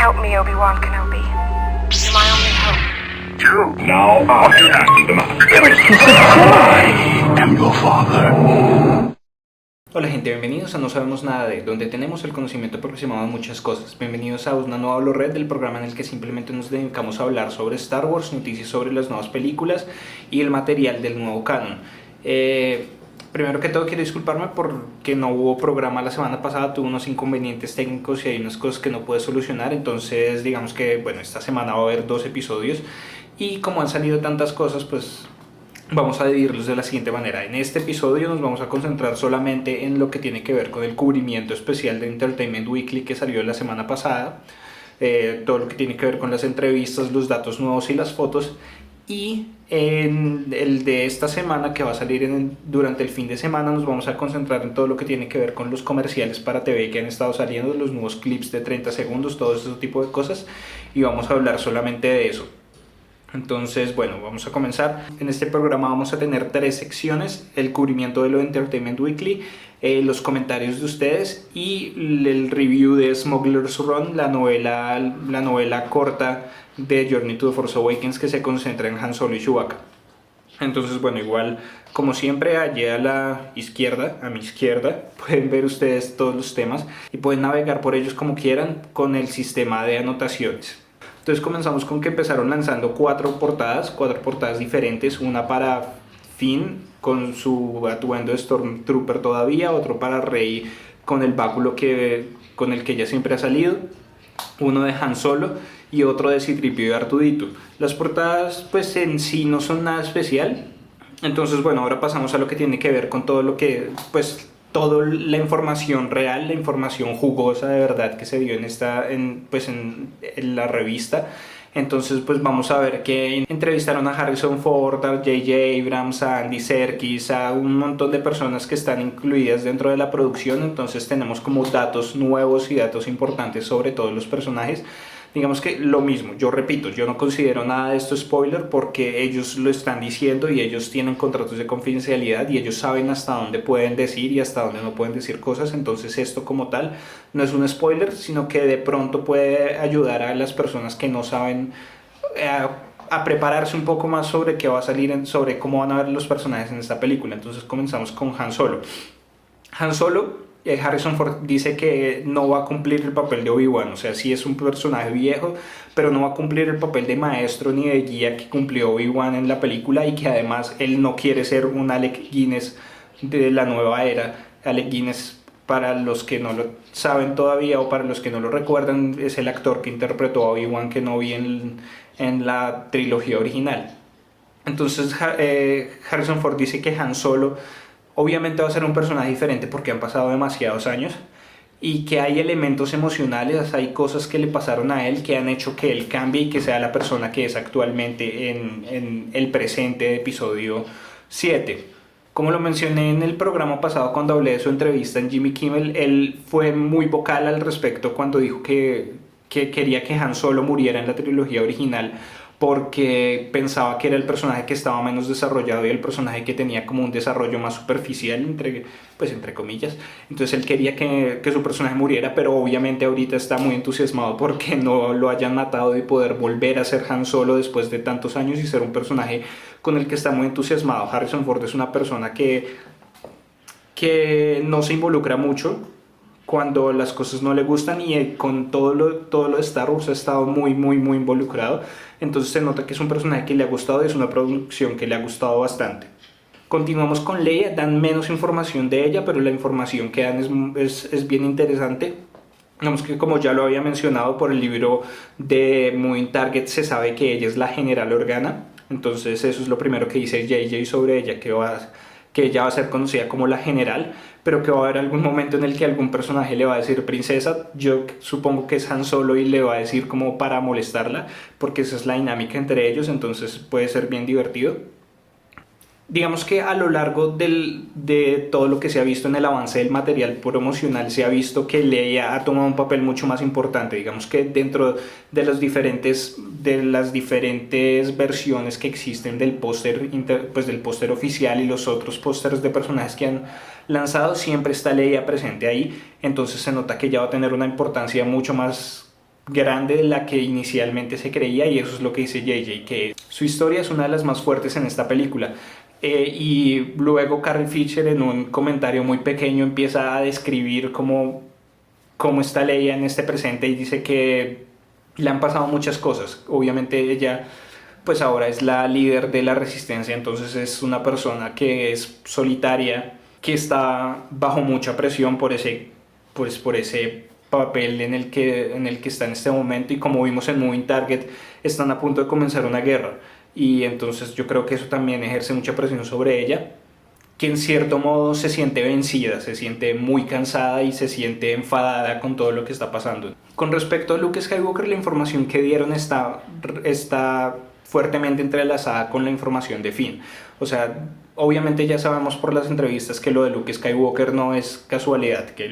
Help me, Obi-Wan Kenobi. You're my only hope. You now are the master. I am your father. Hola gente, bienvenidos a No Sabemos Nada de, donde tenemos el conocimiento aproximado de muchas cosas. Bienvenidos a una nueva Red del programa en el que simplemente nos dedicamos a hablar sobre Star Wars, noticias sobre las nuevas películas y el material del nuevo canon. Primero que todo quiero disculparme porque no hubo programa la semana pasada, tuve unos inconvenientes técnicos y hay unas cosas que no pude solucionar, entonces digamos que bueno, esta semana va a haber 2 episodios y como han salido tantas cosas pues vamos a dividirlos de la siguiente manera. En este episodio nos vamos a concentrar solamente en lo que tiene que ver con el cubrimiento especial de Entertainment Weekly que salió la semana pasada, todo lo que tiene que ver con las entrevistas, los datos nuevos y las fotos. Y en el de esta semana que va a salir durante el fin de semana nos vamos a concentrar en todo lo que tiene que ver con los comerciales para TV que han estado saliendo, los nuevos clips de 30 segundos, todo ese tipo de cosas, y vamos a hablar solamente de eso. Entonces, bueno, vamos a comenzar. En este programa vamos a tener 3 secciones: el cubrimiento de lo de Entertainment Weekly, los comentarios de ustedes y el review de Smuggler's Run, la novela corta de Journey to the Force Awakens que se concentra en Han Solo y Chewbacca. Entonces, bueno, igual como siempre, allá a la izquierda, a mi izquierda, pueden ver ustedes todos los temas y pueden navegar por ellos como quieran con el sistema de anotaciones. Entonces comenzamos con que empezaron lanzando 4 portadas diferentes, una para Finn con su atuendo de Stormtrooper todavía, otro para Rey con el báculo con el que ella siempre ha salido, uno de Han Solo y otro de C-3PO y Artudito. Las portadas pues en sí no son nada especial, entonces bueno, ahora pasamos a lo que tiene que ver con todo lo que pues toda la información real, la información jugosa de verdad que se vio en la revista. Entonces pues vamos a ver que entrevistaron a Harrison Ford, a J.J. Abrams, a Andy Serkis, a un montón de personas que están incluidas dentro de la producción. Entonces tenemos como datos nuevos y datos importantes sobre todos los personajes. Digamos que lo mismo, yo repito, yo no considero nada de esto spoiler porque ellos lo están diciendo y ellos tienen contratos de confidencialidad y ellos saben hasta dónde pueden decir y hasta dónde no pueden decir cosas. Entonces esto como tal no es un spoiler, sino que de pronto puede ayudar a las personas que no saben a prepararse un poco más sobre qué va a salir, sobre cómo van a ver los personajes en esta película. Entonces comenzamos con Han Solo. Han Solo, Harrison Ford dice que no va a cumplir el papel de Obi-Wan, o sea, sí es un personaje viejo, pero no va a cumplir el papel de maestro ni de guía que cumplió Obi-Wan en la película, y que además él no quiere ser un Alec Guinness de la nueva era. Alec Guinness, para los que no lo saben todavía o para los que no lo recuerdan, es el actor que interpretó a Obi-Wan Kenobi en la trilogía original. Entonces Harrison Ford dice que Han Solo obviamente va a ser un personaje diferente porque han pasado demasiados años y que hay elementos emocionales, hay cosas que le pasaron a él que han hecho que él cambie y que sea la persona que es actualmente en el presente de episodio 7. Como lo mencioné en el programa pasado cuando hablé de su entrevista en Jimmy Kimmel, él fue muy vocal al respecto cuando dijo que quería que Han Solo muriera en la trilogía original porque pensaba que era el personaje que estaba menos desarrollado y el personaje que tenía como un desarrollo más superficial, entre comillas. Entonces él quería que su personaje muriera, pero obviamente ahorita está muy entusiasmado porque no lo hayan matado y poder volver a ser Han Solo después de tantos años y ser un personaje con el que está muy entusiasmado. Harrison Ford es una persona que no se involucra mucho cuando las cosas no le gustan, y con todo lo de Star Wars ha estado muy involucrado. Entonces se nota que es un personaje que le ha gustado y es una producción que le ha gustado bastante. Continuamos con Leia, dan menos información de ella, pero la información que dan es bien interesante. Digamos que, como ya lo había mencionado, por el libro de Moving Target se sabe que ella es la General Organa. Entonces eso es lo primero que dice JJ sobre ella, que ella va a ser conocida como la General, pero que va a haber algún momento en el que algún personaje le va a decir princesa. Yo supongo que es Han Solo y le va a decir como para molestarla, porque esa es la dinámica entre ellos, entonces puede ser bien divertido. Digamos que a lo largo de todo lo que se ha visto en el avance del material promocional, se ha visto que Leia ha tomado un papel mucho más importante. Digamos que dentro de las diferentes versiones que existen del póster, pues del póster oficial y los otros pósters de personajes que han lanzado, siempre está Leia presente ahí. Entonces se nota que ya va a tener una importancia mucho más grande de la que inicialmente se creía, y eso es lo que dice JJ, que su historia es una de las más fuertes en esta película. Y luego Carrie Fisher, en un comentario muy pequeño, empieza a describir cómo está Leia en este presente, y dice que le han pasado muchas cosas. Obviamente ella pues ahora es la líder de la resistencia, entonces es una persona que es solitaria, que está bajo mucha presión por ese papel en el que está en este momento, y como vimos en Moving Target, están a punto de comenzar una guerra, y entonces yo creo que eso también ejerce mucha presión sobre ella, que en cierto modo se siente vencida, se siente muy cansada y se siente enfadada con todo lo que está pasando. Con respecto a Luke Skywalker, la información que dieron está fuertemente entrelazada con la información de Finn. O sea, obviamente ya sabemos por las entrevistas que lo de Luke Skywalker no es casualidad, que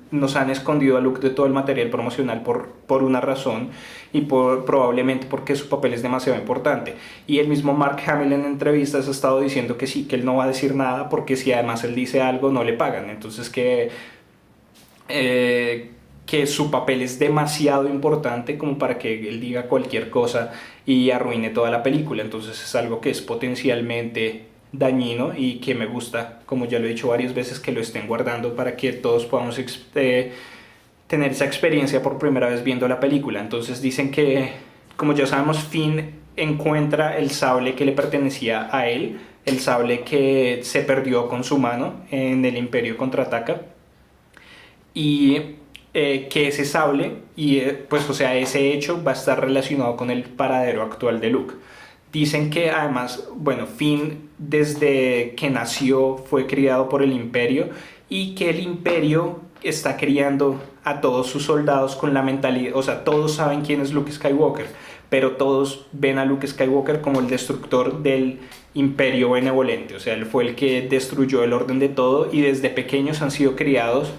nos han escondido a Luke de todo el material promocional por una razón, y probablemente porque su papel es demasiado importante. Y el mismo Mark Hamill en entrevistas ha estado diciendo que sí, que él no va a decir nada, porque si además él dice algo no le pagan. Entonces que su papel es demasiado importante como para que él diga cualquier cosa y arruine toda la película. Entonces es algo que es potencialmente dañino, y que me gusta, como ya lo he dicho varias veces, que lo estén guardando para que todos podamos tener esa experiencia por primera vez viendo la película. Entonces dicen que, como ya sabemos, Finn encuentra el sable que le pertenecía a él, el sable que se perdió con su mano en el Imperio Contraataca, y que ese sable ese hecho va a estar relacionado con el paradero actual de Luke. Dicen que además, Finn desde que nació fue criado por el Imperio, y que el Imperio está criando a todos sus soldados con la mentalidad, o sea, todos saben quién es Luke Skywalker, pero todos ven a Luke Skywalker como el destructor del Imperio benevolente. O sea, él fue el que destruyó el orden de todo, y desde pequeños han sido criados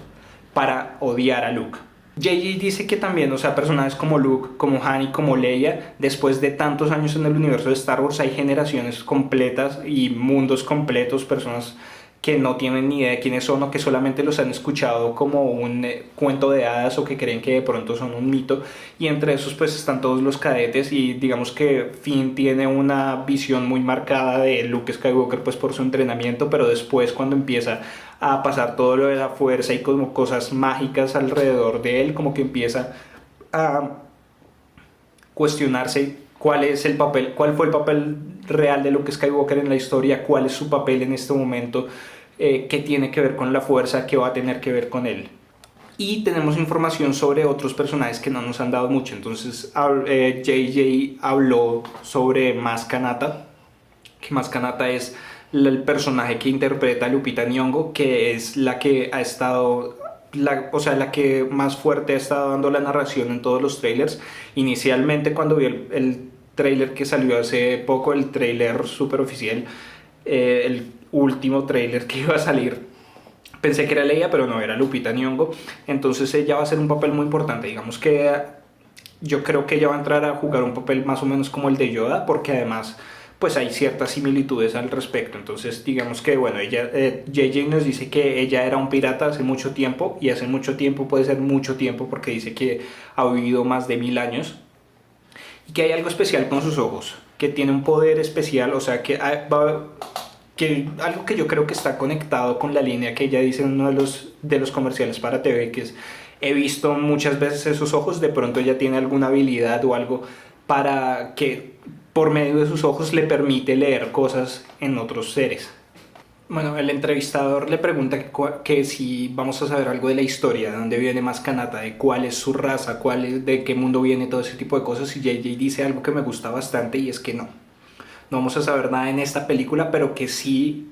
para odiar a Luke. JJ dice que también, o sea, personajes como Luke, como Han y como Leia, después de tantos años en el universo de Star Wars, hay generaciones completas y mundos completos, personas que no tienen ni idea de quiénes son, o que solamente los han escuchado como un cuento de hadas, o que creen que de pronto son un mito, y entre esos pues están todos los cadetes. Y digamos que Finn tiene una visión muy marcada de Luke Skywalker pues por su entrenamiento, pero después, cuando empieza a pasar todo lo de la fuerza y como cosas mágicas alrededor de él, como que empieza a cuestionarse cuál fue el papel real de Luke Skywalker en la historia, cuál es su papel en este momento, qué tiene que ver con la fuerza, qué va a tener que ver con él. Y tenemos información sobre otros personajes que no nos han dado mucho. Entonces JJ habló sobre Maz Kanata, que Maz Kanata es el personaje que interpreta a Lupita Nyong'o, que es la que ha estado, la que más fuerte ha estado dando la narración en todos los trailers. Inicialmente, cuando vi el trailer que salió hace poco, el trailer super oficial, el último trailer que iba a salir, pensé que era Leia, pero no, era Lupita Nyong'o. Entonces ella va a hacer un papel muy importante. Digamos que yo creo que ella va a entrar a jugar un papel más o menos como el de Yoda, porque además pues hay ciertas similitudes al respecto. Entonces digamos que ella, JJ nos dice que ella era un pirata hace mucho tiempo, y hace mucho tiempo puede ser mucho tiempo, porque dice que ha vivido más de 1000 años, y que hay algo especial con sus ojos, que tiene un poder especial. O sea, que algo que yo creo que está conectado con la línea que ella dice en uno de los comerciales para TV, que es: he visto muchas veces esos ojos. De pronto ella tiene alguna habilidad o algo para que por medio de sus ojos le permite leer cosas en otros seres. El entrevistador le pregunta que si vamos a saber algo de la historia, de dónde viene Maz Kanata, de cuál es su raza, de qué mundo viene, todo ese tipo de cosas. Y JJ dice algo que me gusta bastante, y es que no vamos a saber nada en esta película, pero que sí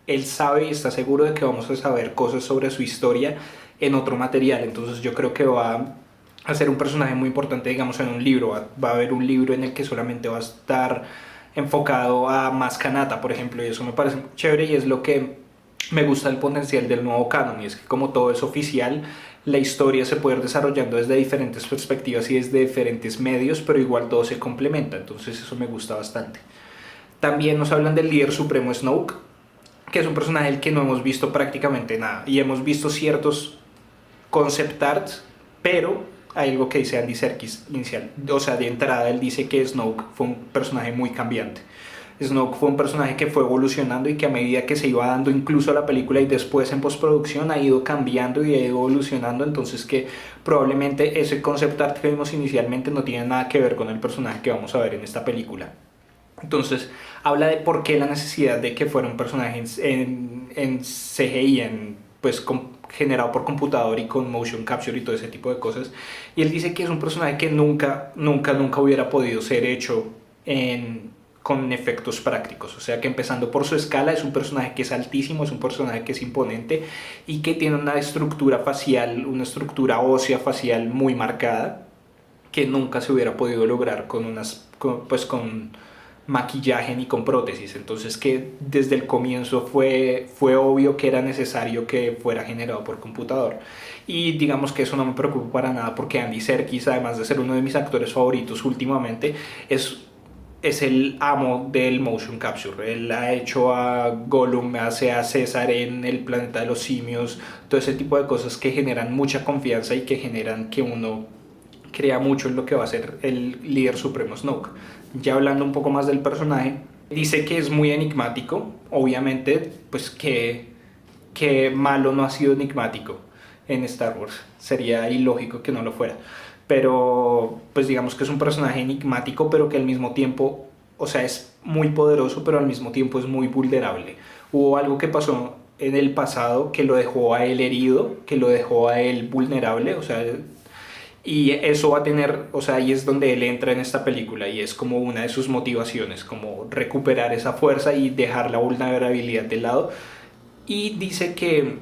él sabe y está seguro de que vamos a saber cosas sobre su historia en otro material. Entonces yo creo que va a ser un personaje muy importante, digamos, en un libro. Va a haber un libro en el que solamente va a estar enfocado a Maz Kanata, por ejemplo, y eso me parece chévere, y es lo que me gusta del potencial del nuevo canon. Y es que, como todo es oficial, la historia se puede ir desarrollando desde diferentes perspectivas y desde diferentes medios, pero igual todo se complementa. Entonces eso me gusta bastante. También nos hablan del líder supremo Snoke, que es un personaje del que no hemos visto prácticamente nada, y hemos visto ciertos concept arts, pero hay algo que dice Andy Serkis inicial, o sea, de entrada él dice que Snoke fue un personaje muy cambiante. Snoke fue un personaje que fue evolucionando y que a medida que se iba dando incluso la película y después en postproducción ha ido cambiando y ha ido evolucionando, entonces que probablemente ese concept art que vimos inicialmente no tiene nada que ver con el personaje que vamos a ver en esta película. Entonces habla de por qué la necesidad de que fuera un personaje en CGI, pues generado por computador y con motion capture y todo ese tipo de cosas. Y él dice que es un personaje que nunca hubiera podido ser hecho con efectos prácticos, o sea que empezando por su escala es un personaje que es altísimo, es un personaje que es imponente y que tiene una estructura facial, una estructura ósea facial muy marcada que nunca se hubiera podido lograr con maquillaje ni con prótesis. Entonces que desde el comienzo fue obvio que era necesario que fuera generado por computador. Y digamos que eso no me preocupa para nada porque Andy Serkis, además de ser uno de mis actores favoritos últimamente, es el amo del motion capture. Él ha hecho a Gollum, hace a César en El planeta de los simios, todo ese tipo de cosas que generan mucha confianza y que generan que uno crea mucho en lo que va a ser el líder supremo Snoke. Ya hablando un poco más del personaje, dice que es muy enigmático, obviamente, pues que malo no ha sido enigmático en Star Wars, sería ilógico que no lo fuera. Pero pues digamos que es un personaje enigmático, pero que al mismo tiempo, o sea, es muy poderoso, pero al mismo tiempo es muy vulnerable. Hubo algo que pasó en el pasado que lo dejó a él herido, que lo dejó a él vulnerable, o sea, y eso va a tener, o sea, ahí es donde él entra en esta película y es como una de sus motivaciones, como recuperar esa fuerza y dejar la vulnerabilidad de lado. Y dice que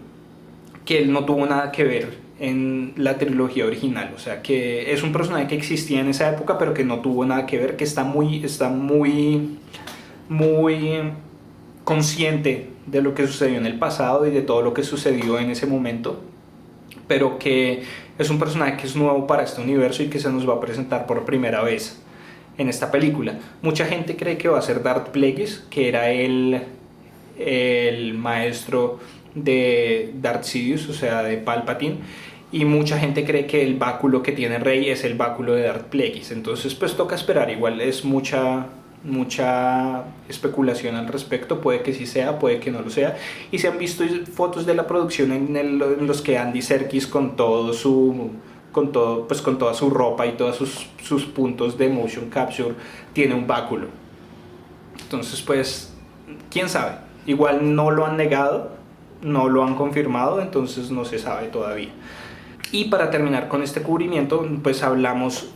él no tuvo nada que ver en la trilogía original, o sea que es un personaje que existía en esa época pero que no tuvo nada que ver, que está muy consciente de lo que sucedió en el pasado y de todo lo que sucedió en ese momento, pero que es un personaje que es nuevo para este universo y que se nos va a presentar por primera vez en esta película. Mucha gente cree que va a ser Darth Plagueis, que era el maestro de Darth Sidious, o sea de Palpatine, y mucha gente cree que el báculo que tiene Rey es el báculo de Darth Plagueis. Entonces pues toca esperar, igual es mucha especulación al respecto, puede que sí sea, puede que no lo sea, y se han visto fotos de la producción en los que Andy Serkis con toda su ropa y todos sus puntos de motion capture tiene un báculo. Entonces pues quién sabe, igual no lo han negado, no lo han confirmado, entonces no se sabe todavía. Y para terminar con este cubrimiento, pues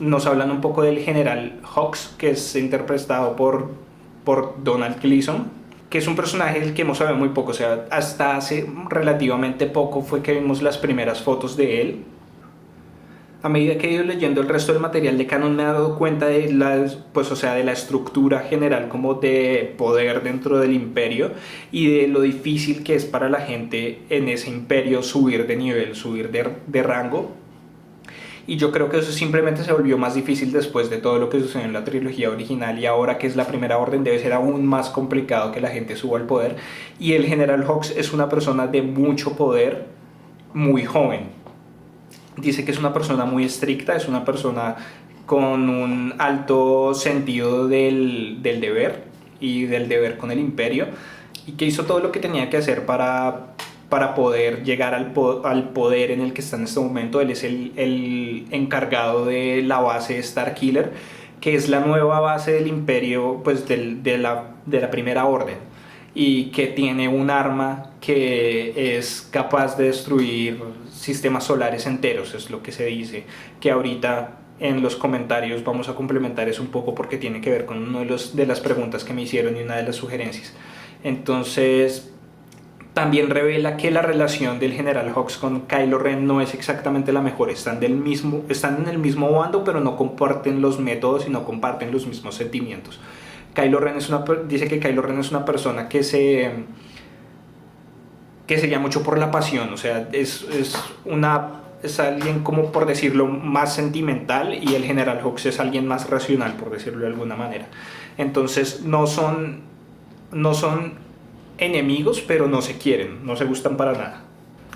nos hablan un poco del general Hux, que es interpretado por Donald Gleason, que es un personaje del que hemos sabido muy poco, o sea, hasta hace relativamente poco fue que vimos las primeras fotos de él. A medida que he ido leyendo el resto del material de canon me he dado cuenta de la estructura general como de poder dentro del imperio y de lo difícil que es para la gente en ese imperio subir de nivel, subir de rango. Y yo creo que eso simplemente se volvió más difícil después de todo lo que sucedió en la trilogía original, y ahora que es la primera orden debe ser aún más complicado que la gente suba al poder. Y el general Hux es una persona de mucho poder, muy joven. Dice que es una persona muy estricta, es una persona con un alto sentido del deber y del deber con el imperio, y que hizo todo lo que tenía que hacer para poder llegar al poder en el que está en este momento. Él es el encargado de la base Starkiller, que es la nueva base del imperio, pues de la primera orden, y que tiene un arma que es capaz de destruir sistemas solares enteros, es lo que se dice, que ahorita en los comentarios vamos a complementar eso un poco porque tiene que ver con una de las preguntas que me hicieron y una de las sugerencias. Entonces también revela que la relación del general Hux con Kylo Ren no es exactamente la mejor, están en el mismo bando, pero no comparten los métodos y no comparten los mismos sentimientos. Dice que Kylo Ren es una persona que se guía mucho por la pasión, o sea, es alguien, como por decirlo, más sentimental, y el general Hux es alguien más racional, por decirlo de alguna manera. Entonces no son enemigos, pero no se quieren, no se gustan para nada.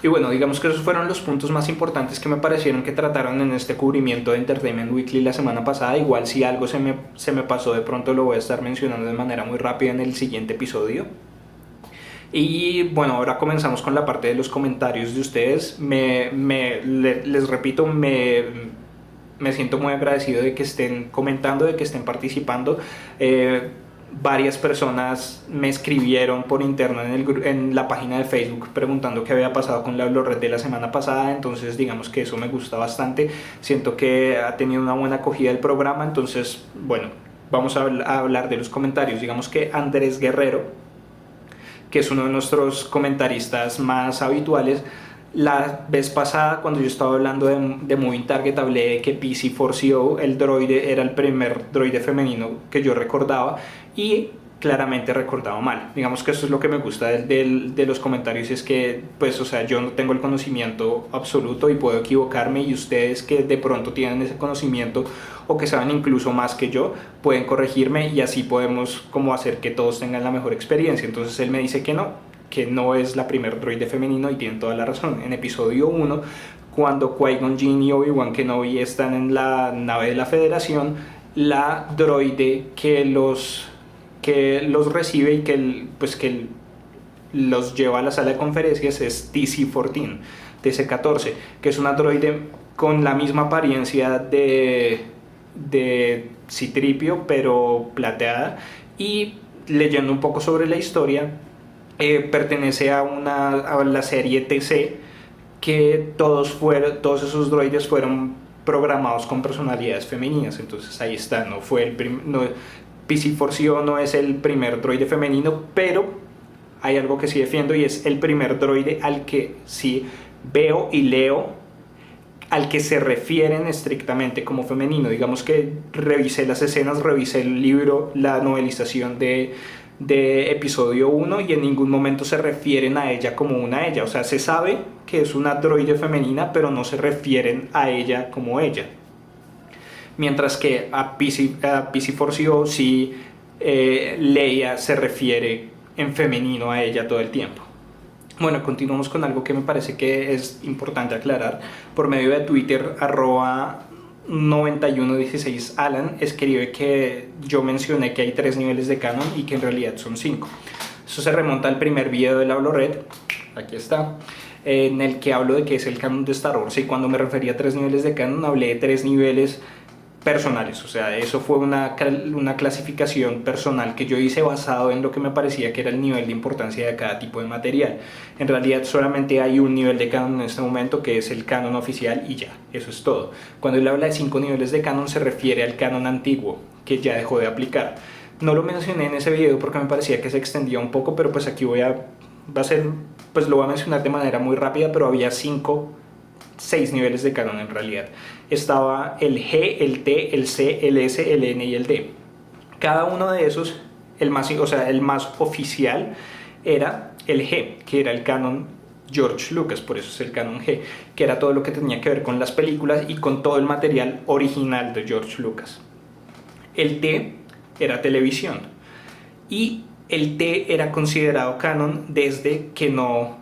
Y bueno, digamos que esos fueron los puntos más importantes que me parecieron que trataron en este cubrimiento de Entertainment Weekly la semana pasada. Igual si algo se me pasó, de pronto lo voy a estar mencionando de manera muy rápida en el siguiente episodio. Y bueno, ahora comenzamos con la parte de los comentarios de ustedes. Les repito, me siento muy agradecido de que estén comentando, de que estén participando. Varias personas me escribieron por interno en la página de Facebook preguntando qué había pasado con la Hablo-Red de la semana pasada, entonces digamos que eso me gusta bastante. Siento que ha tenido una buena acogida el programa, entonces bueno, vamos a hablar de los comentarios. Digamos que Andrés Guerrero, que es uno de nuestros comentaristas más habituales, la vez pasada cuando yo estaba hablando de Moving Target hablé de que PC4CO, el droide, era el primer droide femenino que yo recordaba y claramente recordaba mal. Digamos que eso es lo que me gusta de los comentarios, es que pues o sea, yo no tengo el conocimiento absoluto y puedo equivocarme, y ustedes que de pronto tienen ese conocimiento o que saben incluso más que yo pueden corregirme, y así podemos como hacer que todos tengan la mejor experiencia. Entonces él me dice que no es la primer droide femenino, y tienen toda la razón. En episodio 1, cuando Qui-Gon Jinn y Obi-Wan Kenobi están en la nave de la Federación, la droide que los recibe y que los lleva a la sala de conferencias es TC-14, que es una droide con la misma apariencia de C-3PO pero plateada. Y leyendo un poco sobre la historia, pertenece a la serie TC, que todos esos droides fueron programados con personalidades femeninas. Entonces ahí está, PC4CO no es el primer droide femenino, pero hay algo que sí defiendo, y es el primer droide al que sí veo y leo al que se refieren estrictamente como femenino. Digamos que revisé las escenas, revisé el libro, la novelización de episodio 1, y en ningún momento se refieren a ella como una ella. O sea, se sabe que es una droide femenina, pero no se refieren a ella como ella. Mientras que a PC4CO sí, Leia se refiere en femenino a ella todo el tiempo. Bueno, continuamos con algo que me parece que es importante aclarar. Por medio de Twitter, @9116Alan escribe que yo mencioné que hay 3 niveles de canon y que en realidad son 5. Eso se remonta al primer video del Hablo-Red, aquí está, en el que hablo de qué es el canon de Star Wars, y cuando me refería a 3 niveles de canon hablé de 3 niveles personales. O sea, eso fue una clasificación personal que yo hice basado en lo que me parecía que era el nivel de importancia de cada tipo de material. En realidad solamente hay un nivel de canon en este momento, que es el canon oficial, y ya, eso es todo. Cuando él habla de 5 niveles de canon se refiere al canon antiguo, que ya dejó de aplicar. No lo mencioné en ese video porque me parecía que se extendía un poco, pero pues aquí lo voy a mencionar de manera muy rápida. Pero había 6 niveles de canon en realidad. Estaba el G, el T, el C, el S, el N y el D. Cada uno de esos, el más oficial era el G, que era el canon George Lucas, por eso es el canon G, que era todo lo que tenía que ver con las películas y con todo el material original de George Lucas. El T era televisión, y el T era considerado canon desde que no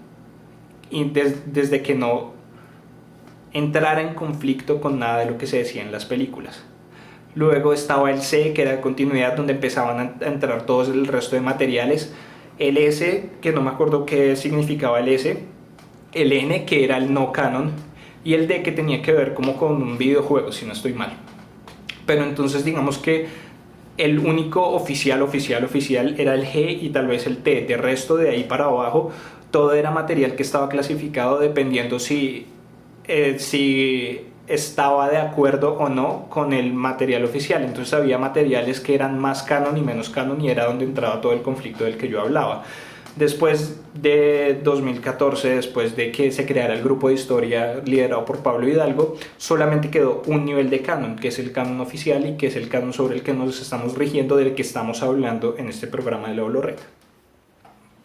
entrara en conflicto con nada de lo que se decía en las películas. Luego estaba el C, que era continuidad, donde empezaban a entrar todos el resto de materiales. El S, que no me acuerdo qué significaba el S. El N, que era el no canon. Y el D, que tenía que ver como con un videojuego, si no estoy mal. Pero entonces digamos que el único oficial era el G y tal vez el T. De resto, de ahí para abajo, todo era material que estaba clasificado dependiendo si estaba de acuerdo o no con el material oficial. Entonces había materiales que eran más canon y menos canon, y era donde entraba todo el conflicto del que yo hablaba. Después de 2014, después de que se creara el grupo de historia liderado por Pablo Hidalgo, solamente quedó un nivel de canon, que es el canon oficial, y que es el canon sobre el que nos estamos rigiendo, del que estamos hablando en este programa de la Hablo-Red.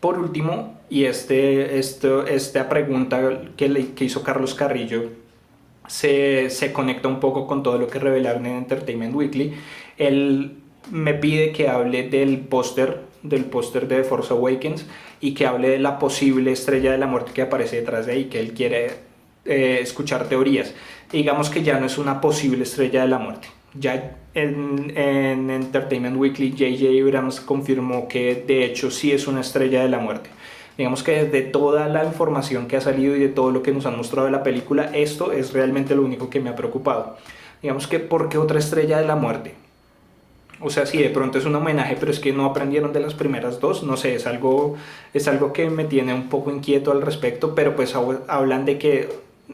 Por último, y esta pregunta que hizo Carlos Carrillo se conecta un poco con todo lo que revelaron en Entertainment Weekly. Él me pide que hable del póster del póster de The Force Awakens y que hable de la posible estrella de la muerte que aparece detrás de ahí, que él quiere escuchar teorías. Digamos que ya no es una posible estrella de la muerte. Ya en Entertainment Weekly, J.J. Abrams confirmó que de hecho sí es una estrella de la muerte. Digamos que de toda la información que ha salido y de todo lo que nos han mostrado de la película, esto es realmente lo único que me ha preocupado. Digamos que ¿por qué otra estrella de la muerte? O sea, sí, de pronto es un homenaje, pero es que no aprendieron de las primeras dos. No sé, es algo que me tiene un poco inquieto al respecto, pero pues hablan de que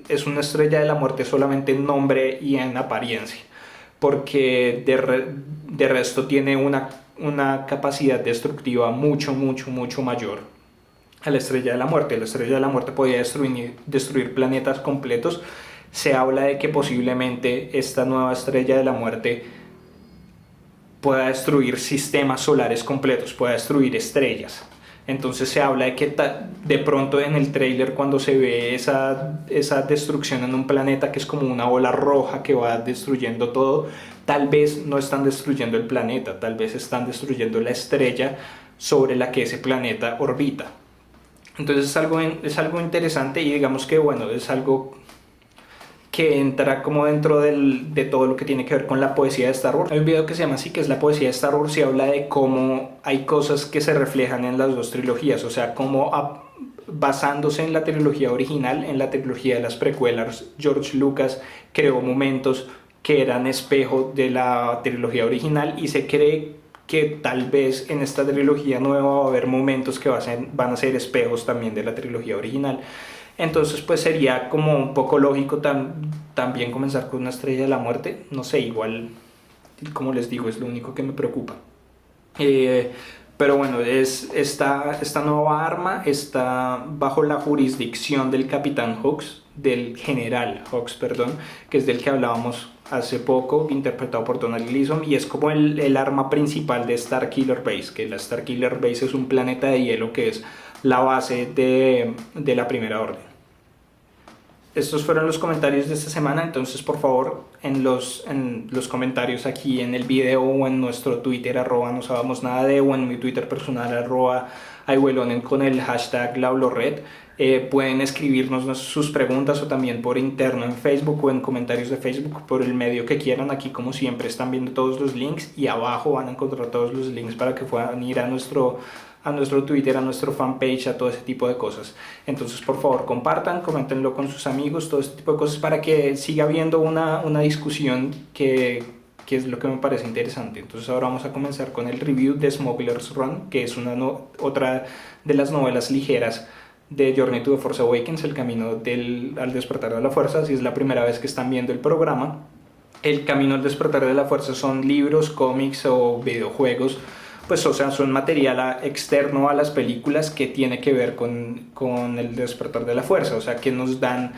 es una estrella de la muerte solamente en nombre y en apariencia, porque de resto tiene una capacidad destructiva mucho mayor a la estrella de la muerte. La estrella de la muerte podía destruir planetas completos. Se habla de que posiblemente esta nueva estrella de la muerte pueda destruir sistemas solares completos, pueda destruir estrellas. Entonces se habla de que de pronto en el tráiler, cuando se ve esa destrucción en un planeta que es como una ola roja que va destruyendo todo, tal vez no están destruyendo el planeta, tal vez están destruyendo la estrella sobre la que ese planeta orbita. Entonces es algo interesante y digamos que bueno, es algo que entra como dentro de todo lo que tiene que ver con la poesía de Star Wars. Hay un video que se llama así, que es la poesía de Star Wars, y habla de cómo hay cosas que se reflejan en las dos trilogías, o sea, cómo basándose en la trilogía original, en la trilogía de las precuelas, George Lucas creó momentos que eran espejo de la trilogía original, y se cree que tal vez en esta trilogía nueva va a haber momentos que van a ser espejos también de la trilogía original. Entonces pues sería como un poco lógico también comenzar con una estrella de la muerte. No sé, igual, como les digo, es lo único que me preocupa. Pero bueno, esta nueva arma está bajo la jurisdicción del Capitán Hux, del General Hux, perdón, que es del que hablábamos hace poco, interpretado por Donald Gleason, y es como el arma principal de Starkiller Base, que la Starkiller Base es un planeta de hielo que es la base de la Primera Orden. Estos fueron los comentarios de esta semana. Entonces por favor en los comentarios aquí en el video o en nuestro Twitter @no sabemos nada de, o en mi Twitter personal @aywelonen con el hashtag #laulorred, pueden escribirnos sus preguntas, o también por interno en Facebook o en comentarios de Facebook, por el medio que quieran. Aquí como siempre están viendo todos los links y abajo van a encontrar todos los links para que puedan ir a nuestro Twitter, a nuestro fanpage, a todo ese tipo de cosas. Entonces por favor compartan, coméntenlo con sus amigos, todo ese tipo de cosas, para que siga habiendo una discusión que es lo que me parece interesante. Entonces ahora vamos a comenzar con el review de Smuggler's Run, que es otra de las novelas ligeras de Journey to the Force Awakens, el camino al despertar de la fuerza. Si es la primera vez que están viendo el programa, el camino al despertar de la fuerza son libros, cómics o videojuegos, pues o sea, son material externo a las películas que tiene que ver con el despertar de la fuerza, o sea, que nos dan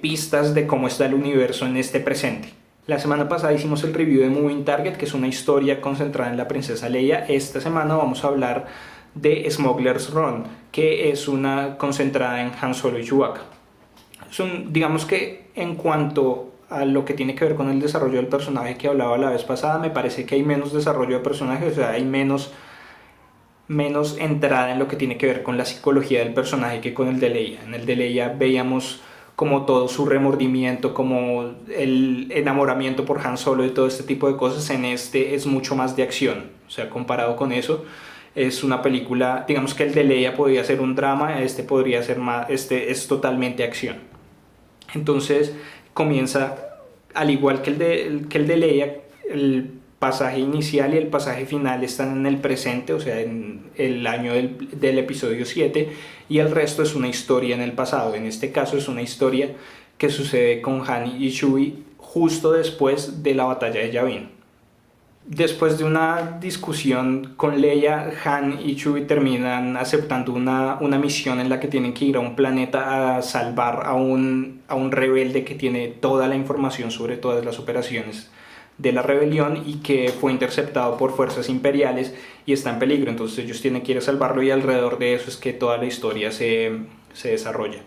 pistas de cómo está el universo en este presente. La semana pasada hicimos el review de Moving Target, que es una historia concentrada en la princesa Leia. Esta semana vamos a hablar de Smuggler's Run, que es una concentrada en Han Solo y Chewbacca. Digamos que en cuanto a lo que tiene que ver con el desarrollo del personaje que hablaba la vez pasada, me parece que hay menos desarrollo de personaje, o sea, hay menos entrada en lo que tiene que ver con la psicología del personaje que con el de Leia. En el de Leia veíamos como todo su remordimiento, como el enamoramiento por Han Solo y todo este tipo de cosas. En este es mucho más de acción, o sea, comparado con eso, es una película, digamos que el de Leia podría ser un drama, este podría ser más, este es totalmente acción. Entonces comienza, al igual que el de Leia, el pasaje inicial y el pasaje final están en el presente, o sea, en el año del episodio 7, y el resto es una historia en el pasado. En este caso es una historia que sucede con Han y Chewie justo después de la batalla de Yavin. Después de una discusión con Leia, Han y Chewie terminan aceptando una misión en la que tienen que ir a un planeta a salvar a un rebelde que tiene toda la información sobre todas las operaciones de la rebelión y que fue interceptado por fuerzas imperiales y está en peligro. Entonces ellos tienen que ir a salvarlo, y alrededor de eso es que toda la historia se desarrolla.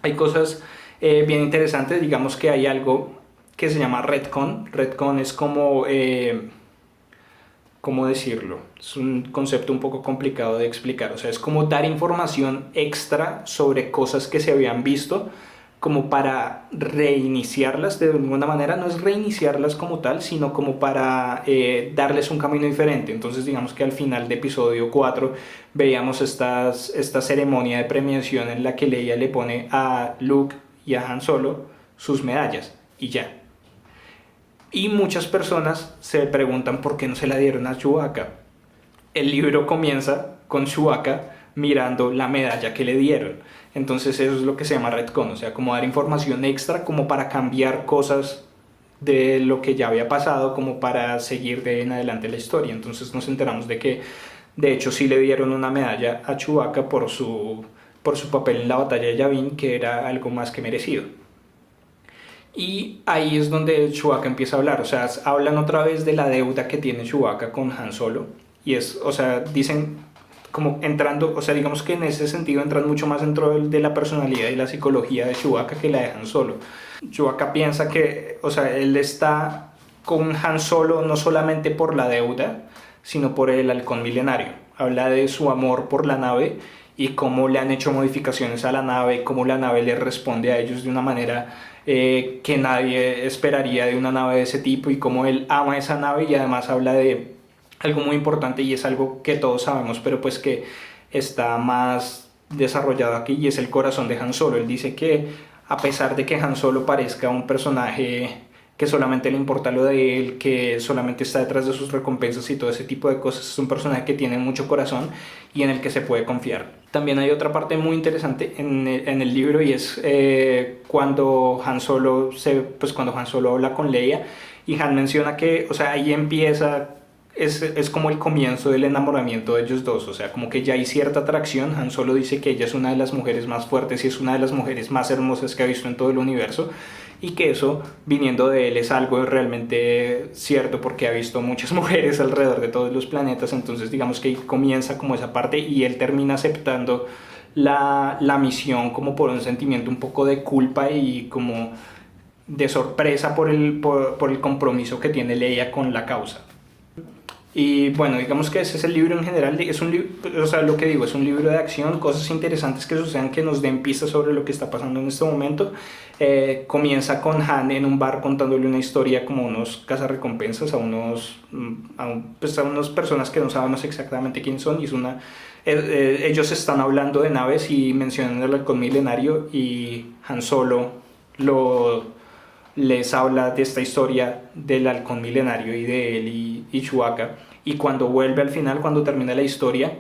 Hay cosas bien interesantes. Digamos que hay algo que se llama retcon. Retcon es como ¿cómo decirlo? Es un concepto un poco complicado de explicar. O sea, es como dar información extra sobre cosas que se habían visto, como para reiniciarlas de alguna manera. No es reiniciarlas como tal, sino como para darles un camino diferente. Entonces digamos que al final de episodio 4 veíamos esta ceremonia de premiación en la que Leia le pone a Luke y a Han Solo sus medallas y ya. Y muchas personas se preguntan por qué no se la dieron a Chewbacca. El libro comienza con Chewbacca mirando la medalla que le dieron. Entonces eso es lo que se llama retcon, o sea, como dar información extra como para cambiar cosas de lo que ya había pasado, como para seguir de en adelante la historia. Entonces nos enteramos de que de hecho sí le dieron una medalla a Chewbacca por su papel en la batalla de Yavin, que era algo más que merecido. Y ahí es donde Chewbacca empieza a hablar, o sea, hablan otra vez de la deuda que tiene Chewbacca con Han Solo. Y es, o sea, dicen como entrando, o sea, digamos que en ese sentido entran mucho más dentro de la personalidad y la psicología de Chewbacca que la de Han Solo. Chewbacca piensa que, o sea, él está con Han Solo no solamente por la deuda, sino por el halcón milenario. Habla de su amor por la nave y cómo le han hecho modificaciones a la nave, cómo la nave le responde a ellos de una manera que nadie esperaría de una nave de ese tipo, y cómo él ama esa nave. Y además habla de algo muy importante, y es algo que todos sabemos, pero pues que está más desarrollado aquí, y es el corazón de Han Solo. Él dice que a pesar de que Han Solo parezca un personaje que solamente le importa lo de él, que solamente está detrás de sus recompensas y todo ese tipo de cosas, es un personaje que tiene mucho corazón y en el que se puede confiar. También hay otra parte muy interesante en el libro, y es cuando Han Solo cuando Han Solo habla con Leia, y Han menciona que, o sea, ahí empieza, es como el comienzo del enamoramiento de ellos dos, o sea, como que ya hay cierta atracción. Han Solo dice que ella es una de las mujeres más fuertes y es una de las mujeres más hermosas que ha visto en todo el universo, y que eso, viniendo de él, es algo realmente cierto, porque ha visto muchas mujeres alrededor de todos los planetas. Entonces digamos que comienza como esa parte, y él termina aceptando la misión como por un sentimiento un poco de culpa y como de sorpresa por el compromiso que tiene Leia con la causa. Y bueno, digamos que ese es el libro en general. Es un libro, o sea, lo que digo, es un libro de acción, cosas interesantes que sucedan, que nos den pistas sobre lo que está pasando en este momento. Comienza con Han en un bar contándole una historia como a unos cazarrecompensas, a unas personas que no sabemos exactamente quiénes son, y es ellos están hablando de naves y mencionan el halcón milenario, y Han Solo les habla de esta historia del halcón milenario y de él y Chewbacca. Y cuando vuelve al final, cuando termina la historia,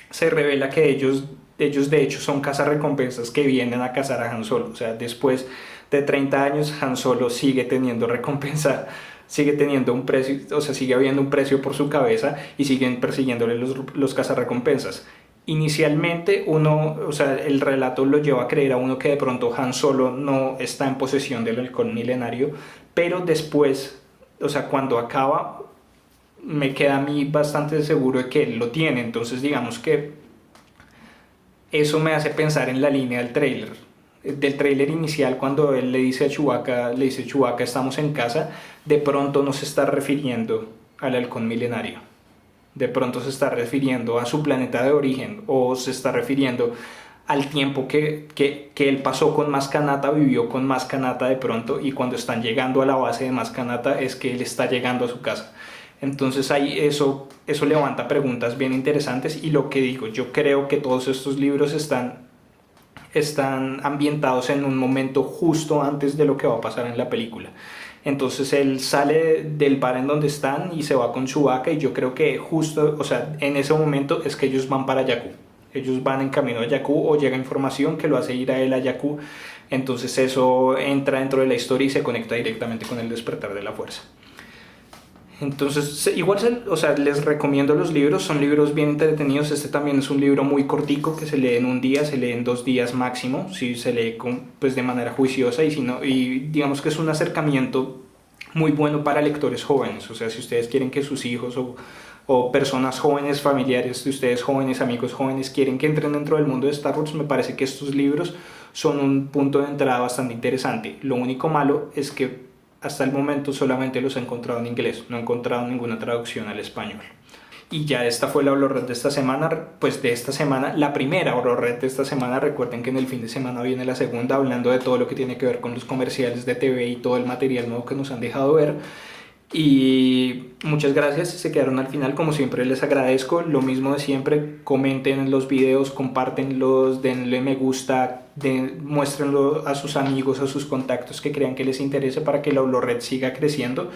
se revela que ellos de hecho son cazarrecompensas que vienen a cazar a Han Solo. O sea, después de 30 años Han Solo sigue teniendo recompensa, sigue teniendo un precio, o sea, sigue habiendo un precio por su cabeza, y siguen persiguiéndole los cazarrecompensas. Inicialmente el relato lo lleva a creer a uno que de pronto Han Solo no está en posesión del halcón milenario, pero después, o sea, cuando acaba, me queda a mí bastante seguro de que él lo tiene. Entonces digamos que eso me hace pensar en la línea del tráiler inicial, cuando él le dice a Chewbacca, estamos en casa. De pronto no se está refiriendo al halcón milenario, de pronto se está refiriendo a su planeta de origen, o se está refiriendo al tiempo que él pasó con Maz Kanata, vivió con Maz Kanata de pronto, y cuando están llegando a la base de Maz Kanata es que él está llegando a su casa. Entonces ahí eso levanta preguntas bien interesantes. Y lo que digo, yo creo que todos estos libros están ambientados en un momento justo antes de lo que va a pasar en la película. Entonces él sale del bar en donde están y se va con Chewbacca, y yo creo que justo, o sea, en ese momento es que ellos van para Jakku. Ellos van en camino a Jakku, o llega información que lo hace ir a él a Jakku. Entonces eso entra dentro de la historia y se conecta directamente con el despertar de la fuerza. Entonces igual, o sea, les recomiendo los libros, son libros bien entretenidos. Este también es un libro muy cortico, que se lee en un día, se lee en 2 días máximo, si se lee pues de manera juiciosa, y digamos que es un acercamiento muy bueno para lectores jóvenes. O sea, si ustedes quieren que sus hijos o personas jóvenes, familiares de ustedes jóvenes, amigos jóvenes, quieren que entren dentro del mundo de Star Wars, me parece que estos libros son un punto de entrada bastante interesante. Lo único malo es que hasta el momento solamente los he encontrado en inglés, no he encontrado ninguna traducción al español. Y ya esta fue la Red de esta semana, pues de esta semana, la primera Red de esta semana. Recuerden que en el fin de semana viene la segunda, hablando de todo lo que tiene que ver con los comerciales de TV y todo el material nuevo que nos han dejado ver. Y muchas gracias si se quedaron al final, como siempre les agradezco. Lo mismo de siempre, comenten los videos, compártenlos, denle me gusta, muéstrenlo a sus amigos, a sus contactos que crean que les interese para que la Red siga creciendo.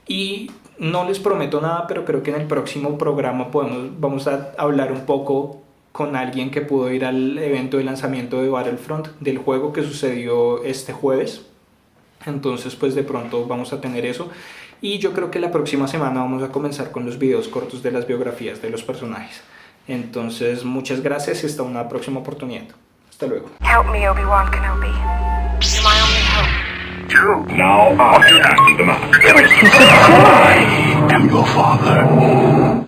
Y no les prometo nada, pero creo que en el próximo programa vamos a hablar un poco con alguien que pudo ir al evento de lanzamiento de Battlefront, del juego que sucedió este jueves. Entonces pues de pronto vamos a tener eso. Y yo creo que la próxima semana vamos a comenzar con los videos cortos de las biografías de los personajes. Entonces muchas gracias y hasta una próxima oportunidad. Hasta luego. Help me, Obi-Wan Kenobi. You're my only hope. Now, Arjuna, the Master. I am your father.